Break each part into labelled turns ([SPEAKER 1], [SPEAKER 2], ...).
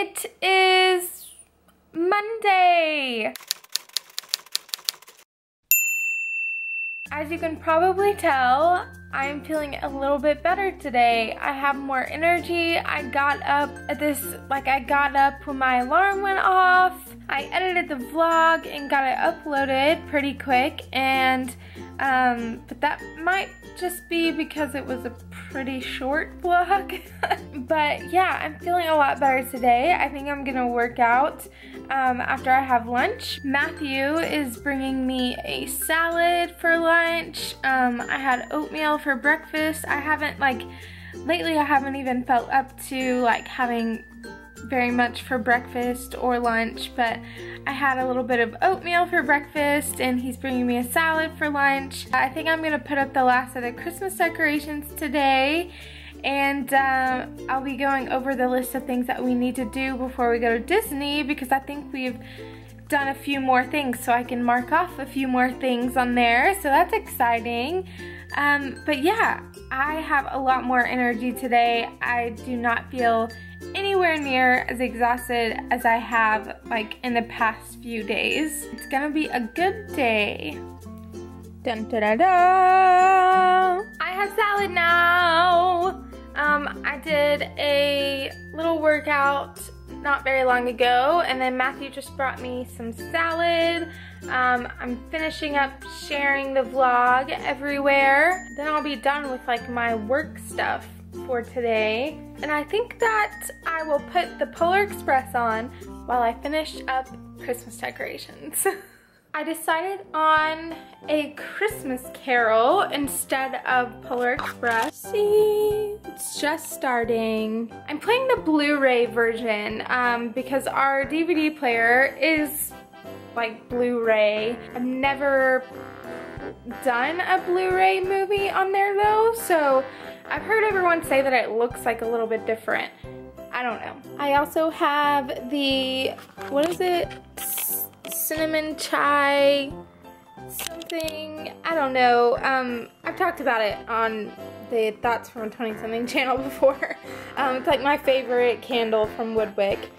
[SPEAKER 1] It is Monday. As you can probably tell, I'm feeling a little bit better today. I have more energy. I got up when my alarm went off. I edited the vlog and got it uploaded pretty quick, and but that might just be because it was a pretty short vlog. But yeah, I'm feeling a lot better today. I think I'm gonna work out after I have lunch. Matthew is bringing me a salad for lunch. I had oatmeal for breakfast. Lately I haven't even felt up to having very much for breakfast or lunch, but I had a little bit of oatmeal for breakfast and he's bringing me a salad for lunch. I think I'm gonna put up the last of the Christmas decorations today, and I'll be going over the list of things that we need to do before we go to Disney, because I think we've done a few more things, so I can mark off a few more things on there, so that's exciting. But yeah, I have a lot more energy today. I do not feel anywhere near as exhausted as I have in the past few days. It's gonna be a good day. Dun da da da! I have salad now. I did a little workout not very long ago, and then Matthew just brought me some salad. I'm finishing up sharing the vlog everywhere. Then I'll be done with my work stuff for today. And I think that I will put the Polar Express on while I finish up Christmas decorations. I decided on a Christmas Carol instead of Polar Express. See, it's just starting. I'm playing the Blu-ray version because our DVD player is Blu-ray. I've never done a Blu-ray movie on there though, so I've heard everyone say that it looks a little bit different. I don't know. I also have the, what is it? Cinnamon chai something, I don't know. I've talked about it on the Thoughts from a 20-something channel before. It's my favorite candle from Woodwick.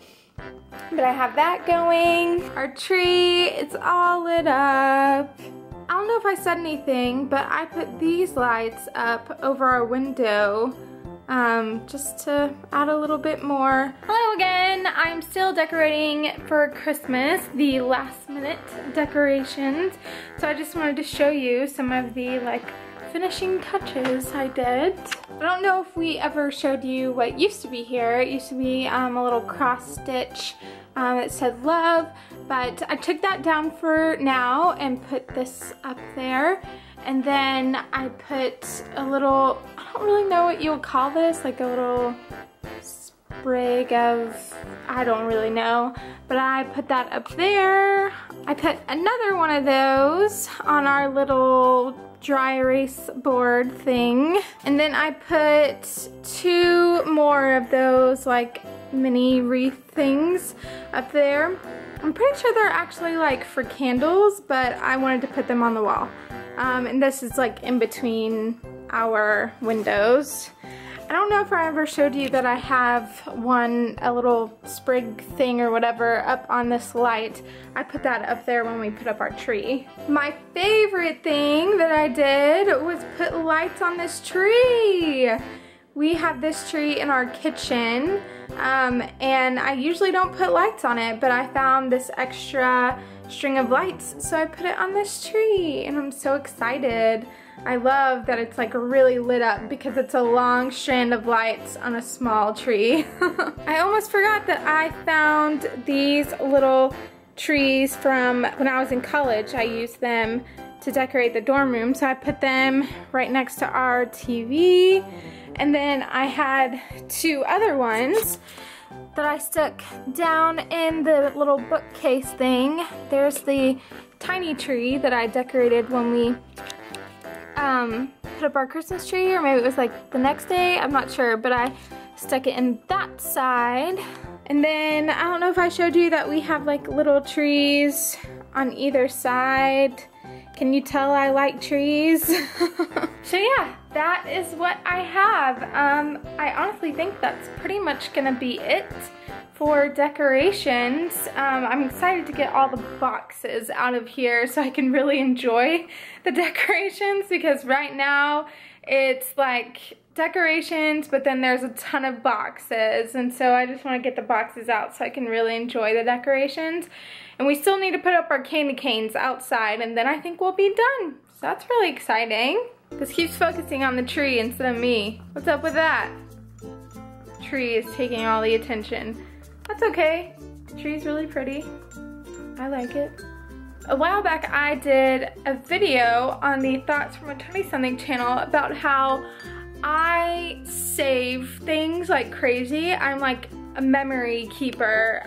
[SPEAKER 1] But I have that going. Our tree, it's all lit up. I don't know if I said anything, but I put these lights up over our window just to add a little bit more. Hello again. I'm still decorating for Christmas, the last minute decorations. So I just wanted to show you some of the finishing touches I did. I don't know if we ever showed you what used to be here. It used to be a little cross stitch that said love, but I took that down for now and put this up there. And then I put a little, I don't really know what you would call this, a little sprig of, I don't really know, but I put that up there. I put another one of those on our little dry erase board thing. And then I put two more of those mini wreath things up there. I'm pretty sure they're actually for candles, but I wanted to put them on the wall. And this is in between our windows. I don't know if I ever showed you that I have a little sprig thing or whatever up on this light. I put that up there when we put up our tree. My favorite thing that I did was put lights on this tree. We have this tree in our kitchen, and I usually don't put lights on it, but I found this extra string of lights, so I put it on this tree, and I'm so excited. I love that it's really lit up because it's a long strand of lights on a small tree. I almost forgot that I found these little trees from when I was in college. I used them to decorate the dorm room, so I put them right next to our TV. And then I had two other ones that I stuck down in the little bookcase thing. There's the tiny tree that I decorated when we put up our Christmas tree, or maybe it was the next day, I'm not sure, but I stuck it in that side. And then I don't know if I showed you that we have little trees on either side. Can you tell I like trees? So yeah, that is what I have. I honestly think that's pretty much gonna be it for decorations. I'm excited to get all the boxes out of here so I can really enjoy the decorations, because right now it's like decorations, but then there's a ton of boxes, and so I just want to get the boxes out so I can really enjoy the decorations. And we still need to put up our candy canes outside, and then I think we'll be done. So that's really exciting. This keeps focusing on the tree instead of me. What's up with that? The tree is taking all the attention. That's okay. The tree's really pretty. I like it. A while back I did a video on the Thoughts from a 20-something channel about how I save things like crazy. I'm like a memory keeper.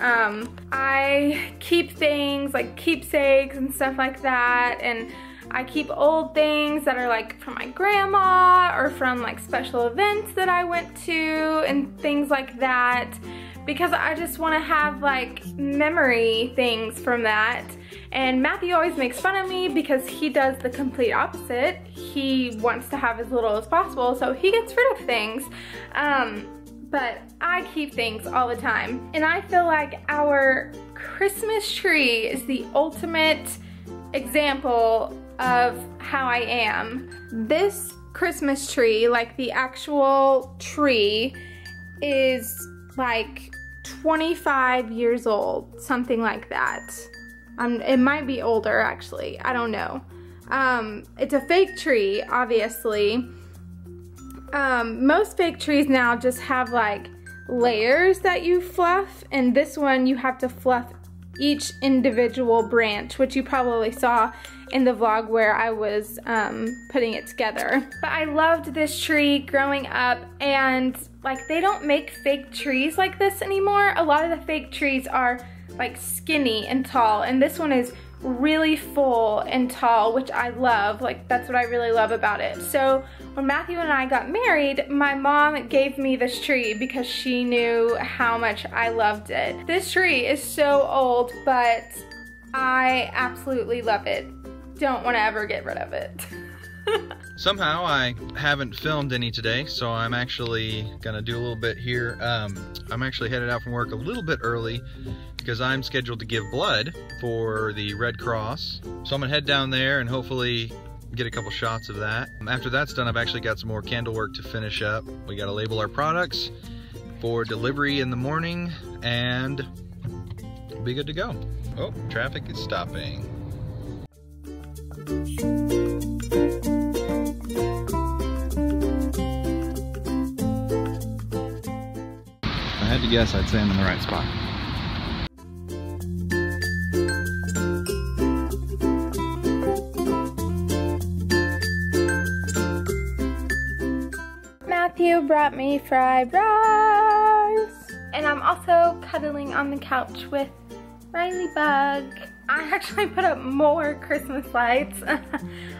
[SPEAKER 1] I keep things like keepsakes and stuff like that, and I keep old things that are like from my grandma or from like special events that I went to and things like that, because I just want to have like memory things from that. And Matthew always makes fun of me because he does the complete opposite. He wants to have as little as possible, so he gets rid of things. But I keep things all the time. And I feel like our Christmas tree is the ultimate example of how I am. This Christmas tree, like the actual tree, is like 25 years old, something like that. It might be older actually, I don't know. It's a fake tree, obviously. Most fake trees now just have like layers that you fluff, and this one you have to fluff each individual branch, which you probably saw in the vlog where I was putting it together. But I loved this tree growing up, and like they don't make fake trees like this anymore. A lot of the fake trees are like skinny and tall, and this one is really full and tall, which I love. Like that's what I really love about it. So when Matthew and I got married, my mom gave me this tree because she knew how much I loved it. This tree is so old, but I absolutely love it. Don't want to ever get rid of it.
[SPEAKER 2] Somehow I haven't filmed any today, so I'm actually gonna do a little bit here. I'm actually headed out from work a little bit early because I'm scheduled to give blood for the Red Cross. So I'm gonna head down there and hopefully get a couple shots of that. After that's done, I've actually got some more candle work to finish up. We gotta label our products for delivery in the morning, and we'll be good to go. Oh, traffic is stopping. I had to guess, I'd say I'm in the right spot.
[SPEAKER 1] Matthew brought me fried rice. And I'm also cuddling on the couch with Riley Bug. I actually put up more Christmas lights.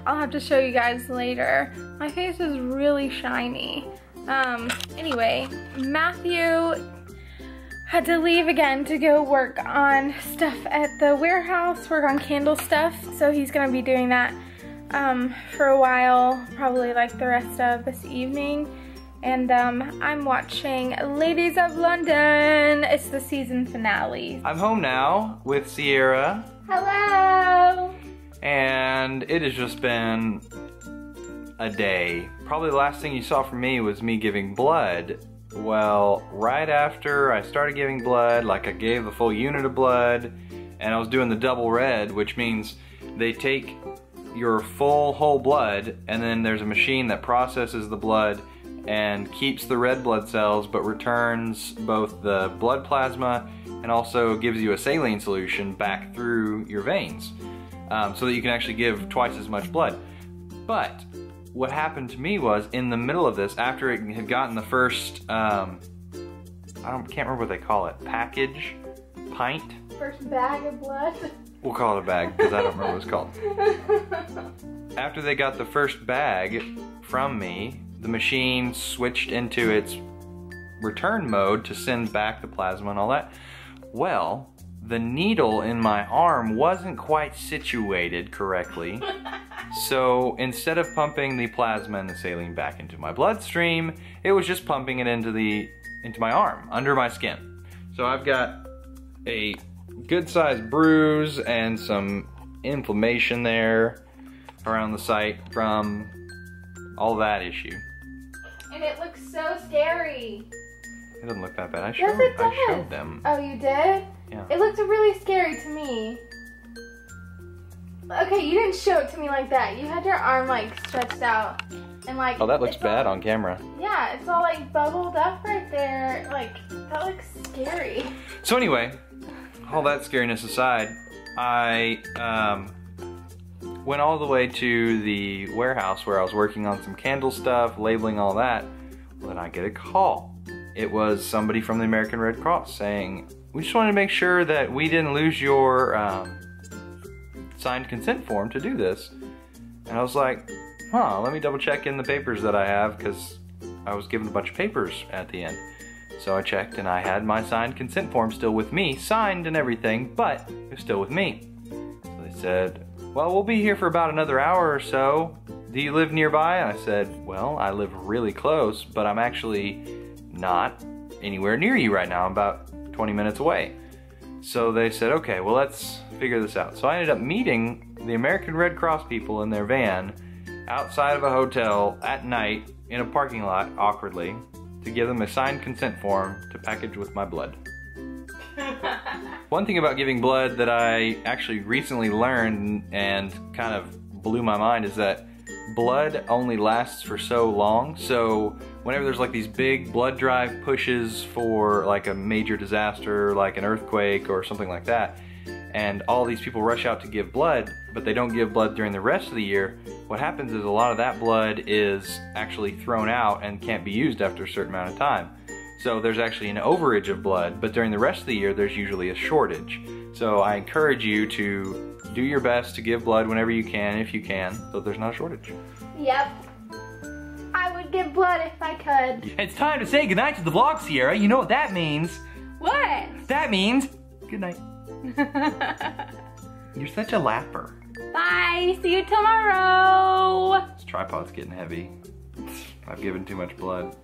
[SPEAKER 1] I'll have to show you guys later. My face is really shiny. Anyway, Matthew had to leave again to go work on stuff at the warehouse, work on candle stuff. So he's gonna be doing that for a while, probably like the rest of this evening. And I'm watching Ladies of London. It's the season finale.
[SPEAKER 3] I'm home now with Ciera.
[SPEAKER 1] Hello!
[SPEAKER 3] And it has just been a day. Probably the last thing you saw from me was me giving blood. Well, right after I started giving blood, like I gave the full unit of blood, and I was doing the double red, which means they take your full whole blood, and then there's a machine that processes the blood and keeps the red blood cells, but returns both the blood plasma and also gives you a saline solution back through your veins, so that you can actually give twice as much blood. But what happened to me was, in the middle of this, after it had gotten the first, can't remember what they call it, package, pint?
[SPEAKER 1] First bag of blood?
[SPEAKER 3] We'll call it a bag, because I don't remember what it's called. After they got the first bag from me, the machine switched into its return mode to send back the plasma and all that. Well, the needle in my arm wasn't quite situated correctly, So instead of pumping the plasma and the saline back into my bloodstream, it was just pumping it into my arm, under my skin. So I've got a good-sized bruise and some inflammation there around the site from all that issue.
[SPEAKER 1] And it looks so scary.
[SPEAKER 3] It doesn't look that bad. I
[SPEAKER 1] Yes, it does.
[SPEAKER 3] showed them.
[SPEAKER 1] Oh, you did?
[SPEAKER 3] Yeah.
[SPEAKER 1] It looked really scary to me. Okay, you didn't show it to me like that. You had your arm like stretched out and like.
[SPEAKER 3] Oh, that looks bad on camera.
[SPEAKER 1] Yeah, it's all like bubbled up right there. Like, that looks scary.
[SPEAKER 3] So anyway, all that scariness aside, I went all the way to the warehouse where I was working on some candle stuff, labeling all that. Well, then I get a call. It was somebody from the American Red Cross saying, we just wanted to make sure that we didn't lose your signed consent form to do this. And I was like, huh, let me double check in the papers that I have, because I was given a bunch of papers at the end. So I checked and I had my signed consent form still with me, signed and everything, but it was still with me. So they said, well, we'll be here for about another hour or so. Do you live nearby? And I said, well, I live really close, but I'm actually not anywhere near you right now. I'm about 20 minutes away. So they said, okay, well, let's figure this out. So I ended up meeting the American Red Cross people in their van outside of a hotel at night in a parking lot, awkwardly, to give them a signed consent form to package with my blood. One thing about giving blood that I actually recently learned and kind of blew my mind is that blood only lasts for so long. So whenever there's like these big blood drive pushes for like a major disaster, like an earthquake or something like that, and all these people rush out to give blood, but they don't give blood during the rest of the year, what happens is a lot of that blood is actually thrown out and can't be used after a certain amount of time. So there's actually an overage of blood, but during the rest of the year there's usually a shortage. So I encourage you to do your best to give blood whenever you can, if you can, so there's not a shortage.
[SPEAKER 1] Yep. I would give blood if I could.
[SPEAKER 3] It's time to say goodnight to the vlog, Ciera. You know what that means.
[SPEAKER 1] What?
[SPEAKER 3] That means good night. You're such a laugher.
[SPEAKER 1] Bye. See you tomorrow.
[SPEAKER 3] This tripod's getting heavy. I've given too much blood.